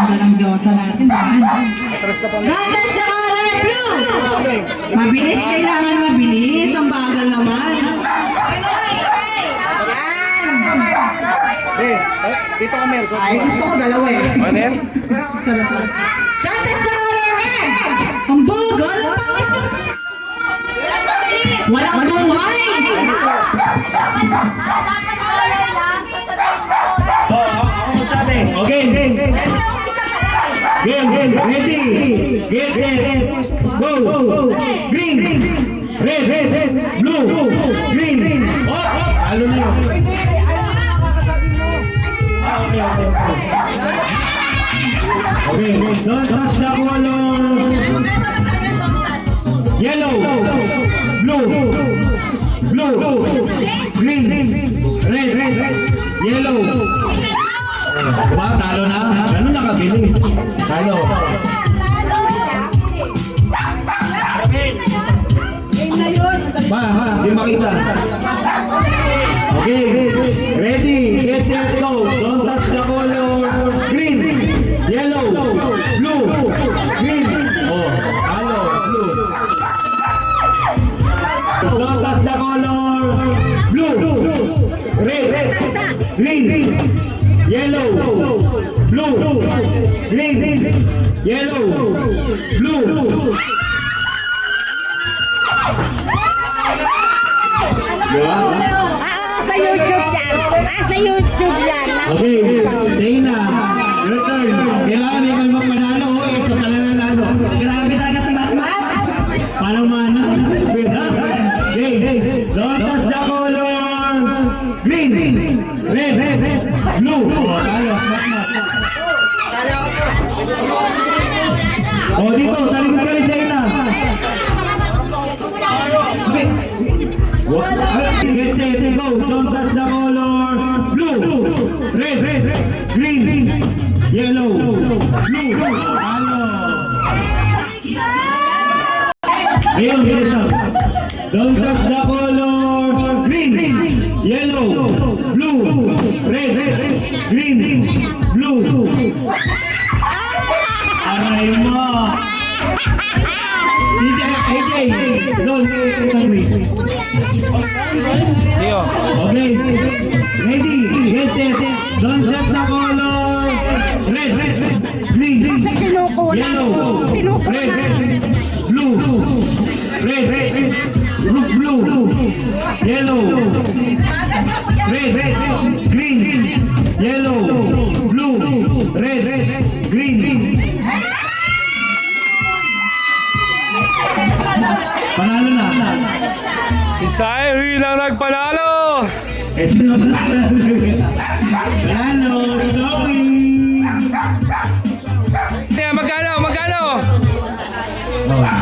Ganda ng Diyosa natin. Gatas sa color blue! Mabilis, kailangan mabilis. Ang bagal naman. Dito ka, Mer. Ay, gusto ko dalawa eh. Ano yan? Sarap lang. Gatas sa color red! Ang bagal! Ang pangit! Walang buhay! Ako masabi. Okay. Game. Ready. Get set. Go. Green. Red. Blue. Green. Oh, halo na yun. Okay. Don't touch the color. Yellow. Blue. Green. Red. Yellow. Diba? Talo na. Ganun nakabilis. Talo. Di makita. Okay. Ready. Get set, go. Don't touch the color. Green. Yellow. Blue. Green. Oh. Talo. Blue. Don't touch the color. Blue. Red. Green. Yellow, blue, green, yellow, blue. Sa YouTube yan. Sa YouTube yan. Okay, Dana, your turn. Kailangan ikaw yung manalo. Ito pala nanalo. Grabe talaga si Batman. Paano mana? Okay, don't touch the color. Green, red, blue. Talo. O dito, sa likod ka rin sa ina. Get set, go. Don't touch the color. Blue, red, green, yellow, blue. Talo. Ayun, bilisan. Don't touch the color. Green, yellow, blue, red, green, blue. Aray mo. AJ, don't please. Okay, ready, get set. Don't touch the color. Red, green, yellow, red, blue, red, blue, yellow, red, green, yellow, blue, red, green. Panalo na. Sairi lang nagpanalo! Ito na. Panalo, sorry. Magkano? Oh.